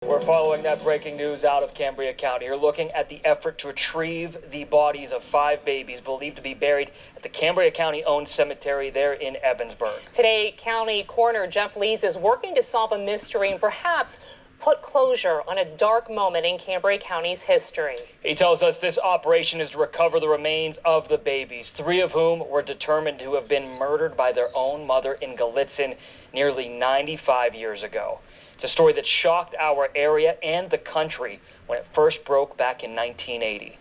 We're following that breaking news out of Cambria County. You're looking at the effort to retrieve the bodies of 5 babies believed to be buried at the Cambria County-owned cemetery there in Ebensburg. Today, County Coroner Jeff Lees is working to solve a mystery and perhaps put closure on a dark moment in Cambria County's history. He tells us this operation is to recover the remains of the babies, 3 of whom were determined to have been murdered by their own mother in Gallitzin nearly 95 years ago. It's a story that shocked our area and the country when it first broke back in 1980.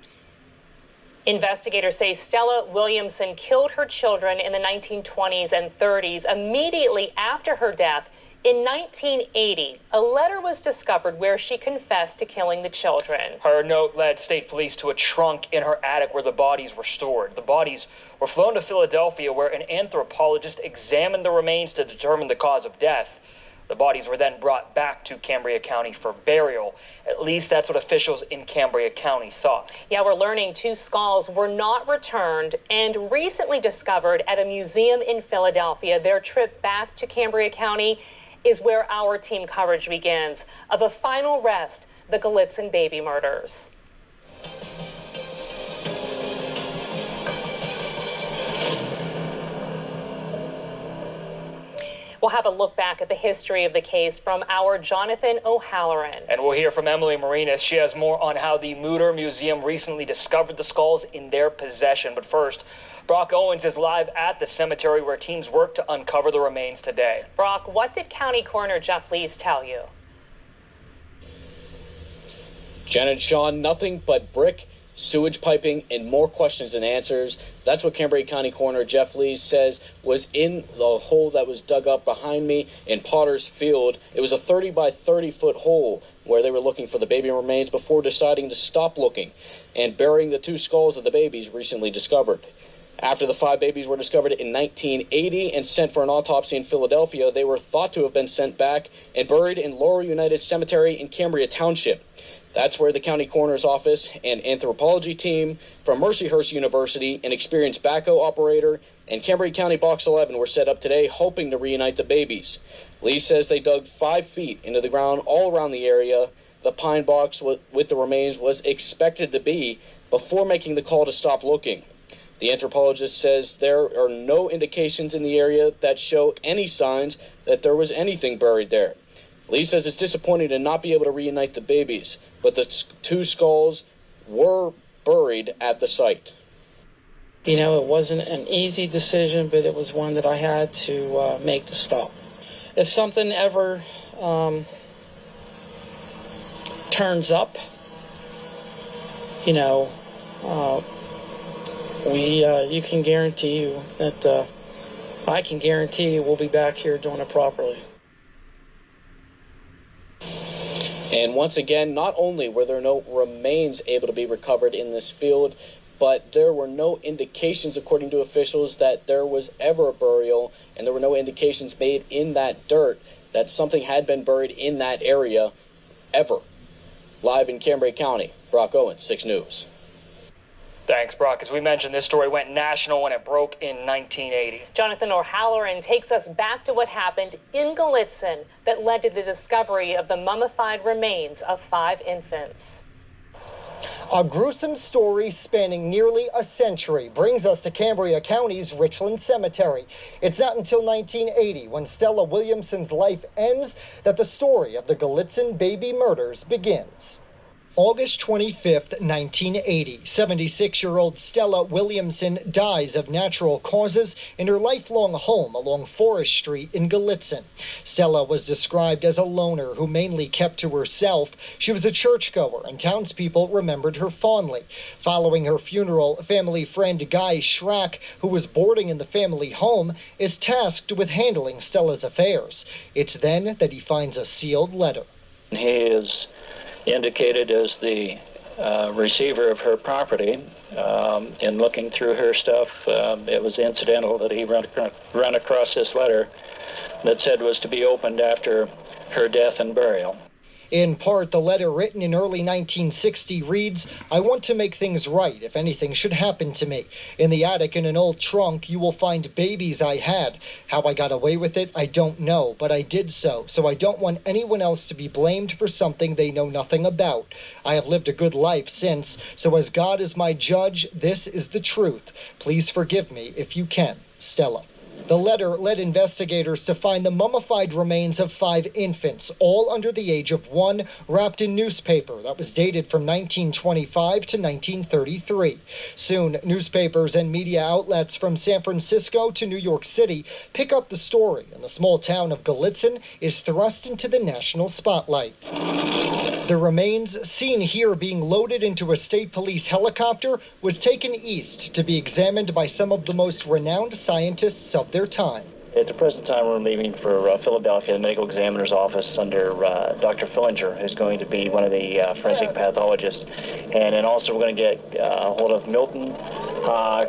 Investigators say Stella Williamson killed her children in the 1920s and 30s. Immediately after her death, in 1980, a letter was discovered where she confessed to killing the children. Her note led state police to a trunk in her attic where the bodies were stored. The bodies were flown to Philadelphia, where an anthropologist examined the remains to determine the cause of death. The bodies were then brought back to Cambria County for burial. At least that's what officials in Cambria County thought. Yeah, we're learning 2 skulls were not returned and recently discovered at a museum in Philadelphia. Their trip back to Cambria County is where our team coverage begins of a final rest, the Gallitzin baby murders. We'll have a look back at the history of the case from our Jonathan O'Halloran. And we'll hear from Emily Marinas. She has more on how the Mutter Museum recently discovered the skulls in their possession. But first, Brock Owens is live at the cemetery where teams work to uncover the remains today. Brock, what did County Coroner Jeff Lees tell you? Janet Shaw, nothing but brick, sewage piping, and more questions than answers. That's what Cambria County Coroner Jeff Lees says was in the hole that was dug up behind me in Potter's Field. It was a 30 by 30 foot hole where they were looking for the baby remains before deciding to stop looking and burying the 2 skulls of the babies recently discovered. After the 5 babies were discovered in 1980 and sent for an autopsy in Philadelphia, they were thought to have been sent back and buried in Laurel United Cemetery in Cambria Township. That's where the county coroner's office and anthropology team from Mercyhurst University, an experienced backhoe operator, and Cambria County Box 11 were set up today, hoping to reunite the babies. Lee says they dug 5 feet into the ground all around the area the pine box with the remains was expected to be before making the call to stop looking. The anthropologist says there are no indications in the area that show any signs that there was anything buried there. Lee says it's disappointing to not be able to reunite the babies, but the 2 skulls were buried at the site. You know, it wasn't an easy decision, but it was one that I had to make to stop. If something ever turns up, you know, you can guarantee you that I can guarantee you we'll be back here doing it properly. And once again, not only were there no remains able to be recovered in this field, but there were no indications, according to officials, that there was ever a burial, and there were no indications made in that dirt that something had been buried in that area ever. Live in Cambria County, Brock Owens, 6 News. Thanks, Brock. As we mentioned, this story went national when it broke in 1980. Jonathan O'Halloran takes us back to what happened in Gallitzin that led to the discovery of the mummified remains of 5 infants. A gruesome story spanning nearly a century brings us to Cambria County's Richland Cemetery. It's not until 1980, when Stella Williamson's life ends, that the story of the Gallitzin baby murders begins. August 25th, 1980, 76-year-old Stella Williamson dies of natural causes in her lifelong home along Forest Street in Gallitzin. Stella was described as a loner who mainly kept to herself. She was a churchgoer, and townspeople remembered her fondly. Following her funeral, family friend Guy Schrack, who was boarding in the family home, is tasked with handling Stella's affairs. It's then that he finds a sealed letter. He is indicated as the receiver of her property. In looking through her stuff, it was incidental that he run across this letter that said was to be opened after her death and burial. In part, the letter written in early 1960 reads, "I want to make things right if anything should happen to me. In the attic in an old trunk, you will find babies I had. How I got away with it, I don't know, but I did so I don't want anyone else to be blamed for something they know nothing about. I have lived a good life since, so as God is my judge, this is the truth. Please forgive me if you can. Stella." The letter led investigators to find the mummified remains of 5 infants, all under the age of 1, wrapped in newspaper that was dated from 1925 to 1933. Soon, newspapers and media outlets from San Francisco to New York City pick up the story, and the small town of Gallitzin is thrust into the national spotlight. The remains, seen here being loaded into a state police helicopter, was taken east to be examined by some of the most renowned scientists of their time. At the present time, we're leaving for Philadelphia, the medical examiner's office under Dr. Fillinger, who's going to be one of the forensic pathologists. And then also we're going to get a hold of Milton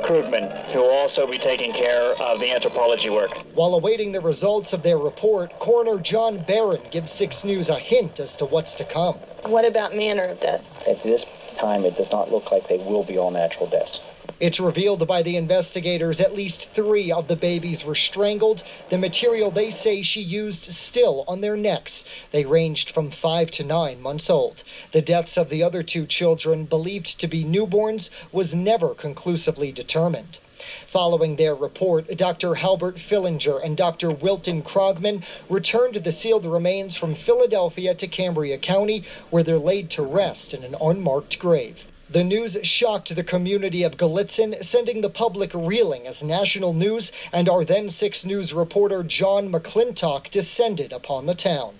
Krugman, who will also be taking care of the anthropology work. While awaiting the results of their report, Coroner John Barron gives 6 News a hint as to what's to come. What about manner of death? At this time, it does not look like they will be all natural deaths. It's revealed by the investigators at least 3 of the babies were strangled. The material they say she used still on their necks. They ranged from 5 to 9 months old. The deaths of the other 2 children, believed to be newborns, was never conclusively determined. Following their report, Dr. Halbert Fillinger and Dr. Wilton Krogman returned the sealed remains from Philadelphia to Cambria County, where they're laid to rest in an unmarked grave. The news shocked the community of Gallitzin, sending the public reeling as national news and our then 6 News reporter John McClintock descended upon the town.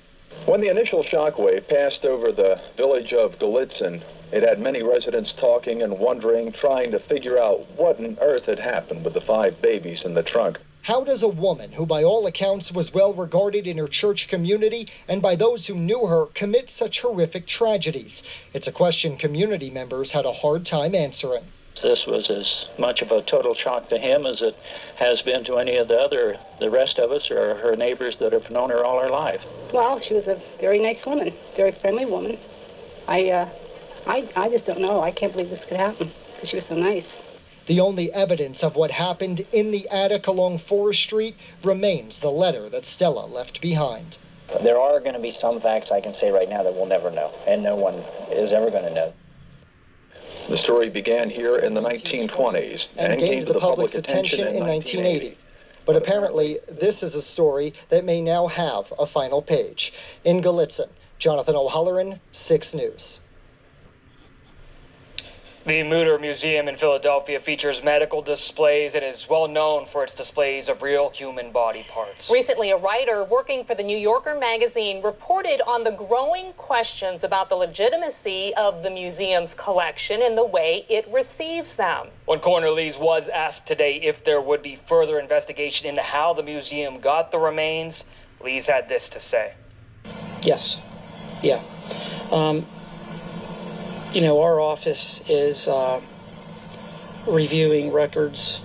When the initial shockwave passed over the village of Gallitzin, it had many residents talking and wondering, trying to figure out what on earth had happened with the 5 babies in the trunk. How does a woman who by all accounts was well regarded in her church community and by those who knew her commit such horrific tragedies? It's a question community members had a hard time answering. This was as much of a total shock to him as it has been to any of the rest of us or her neighbors that have known her all her life. Well, she was a very nice woman, very friendly woman. I just don't know. I can't believe this could happen because she was so nice. The only evidence of what happened in the attic along Forest Street remains the letter that Stella left behind. There are going to be some facts I can say right now that we'll never know, and no one is ever going to know. The story began here in the 1920s and gained the public's attention in 1980. But apparently, this is a story that may now have a final page. In Gallitzin, Jonathan O'Halloran, 6 News. The Mutter Museum in Philadelphia features medical displays and is well known for its displays of real human body parts. Recently, a writer working for the New Yorker magazine reported on the growing questions about the legitimacy of the museum's collection and the way it receives them. When Coroner Lees was asked today if there would be further investigation into how the museum got the remains, Lees had this to say. Yes. Yeah. Our office is reviewing records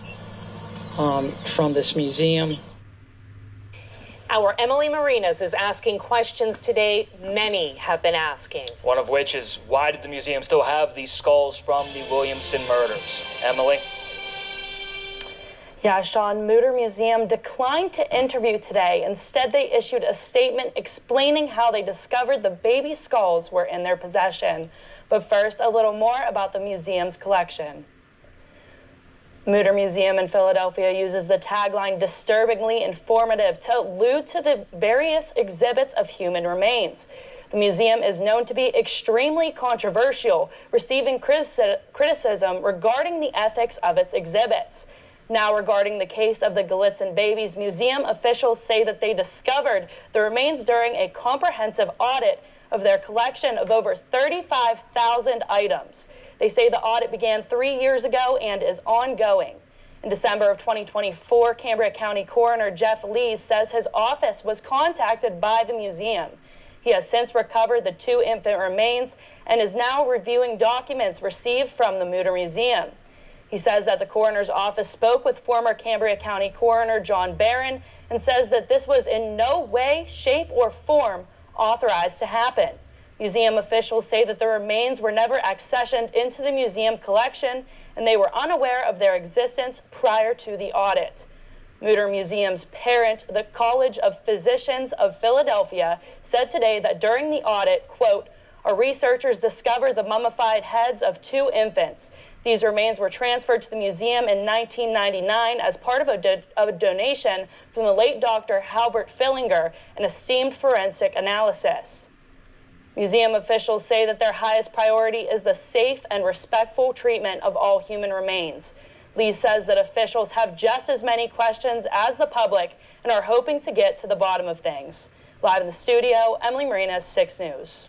from this museum. Our Emily Marinas is asking questions today many have been asking. One of which is, why did the museum still have these skulls from the Williamson murders? Emily? Yeah, Sean, Mutter Museum declined to interview today. Instead, they issued a statement explaining how they discovered the baby skulls were in their possession. But first, a little more about the museum's collection. Mutter Museum in Philadelphia uses the tagline "disturbingly informative" to allude to the various exhibits of human remains. The museum is known to be extremely controversial, receiving criticism regarding the ethics of its exhibits. Now, regarding the case of the Gallitzin babies, museum officials say that they discovered the remains during a comprehensive audit of their collection of over 35,000 items. They say the audit began 3 years ago and is ongoing. In December of 2024, Cambria County Coroner Jeff Lees says his office was contacted by the museum. He has since recovered the 2 infant remains and is now reviewing documents received from the Mutter Museum. He says that the coroner's office spoke with former Cambria County Coroner John Barron and says that this was in no way, shape, or form authorized to happen. Museum officials say that the remains were never accessioned into the museum collection, and they were unaware of their existence prior to the audit. Mutter Museum's parent, the College of Physicians of Philadelphia, said today that during the audit, quote, our researchers discovered the mummified heads of 2 infants. These remains were transferred to the museum in 1999 as part of a donation from the late Dr. Halbert Fillinger, an esteemed forensic analysis. Museum officials say that their highest priority is the safe and respectful treatment of all human remains. Lee says that officials have just as many questions as the public and are hoping to get to the bottom of things. Live in the studio, Emily Marinas, 6 News.